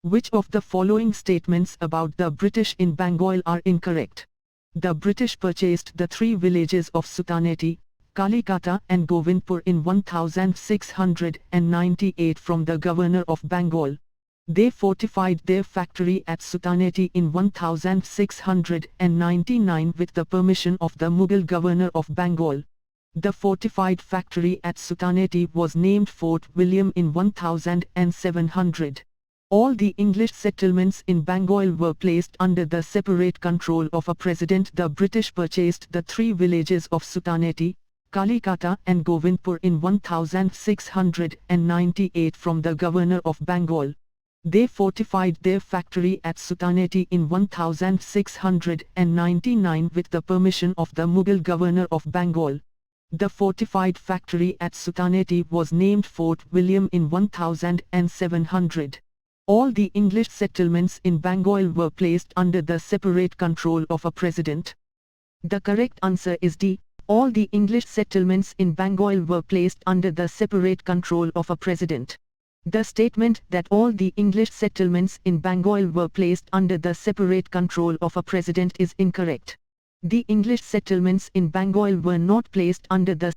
Which of the following statements about the British in Bengal are incorrect? The British purchased the three villages of Sutanati, Kalikata and Govindpur in 1698 from the governor of Bengal. They fortified their factory at Sutanati in 1699 with the permission of the Mughal governor of Bengal. The fortified factory at Sutanati was named Fort William in 1700. All the English settlements in Bengal were placed under the separate control of a president. The British purchased the three villages of Sutanati, Kalikata and Govindpur in 1698 from the governor of Bengal. They fortified their factory at Sutanati in 1699 with the permission of the Mughal governor of Bengal. The fortified factory at Sutanati was named Fort William in 1700. All the English settlements in Bengal were placed under the separate control of a president. The correct answer is D. All the English settlements in Bengal were placed under the separate control of a president. The statement that all the English settlements in Bengal were placed under the separate control of a president is incorrect. The English settlements in Bengal were not placed under the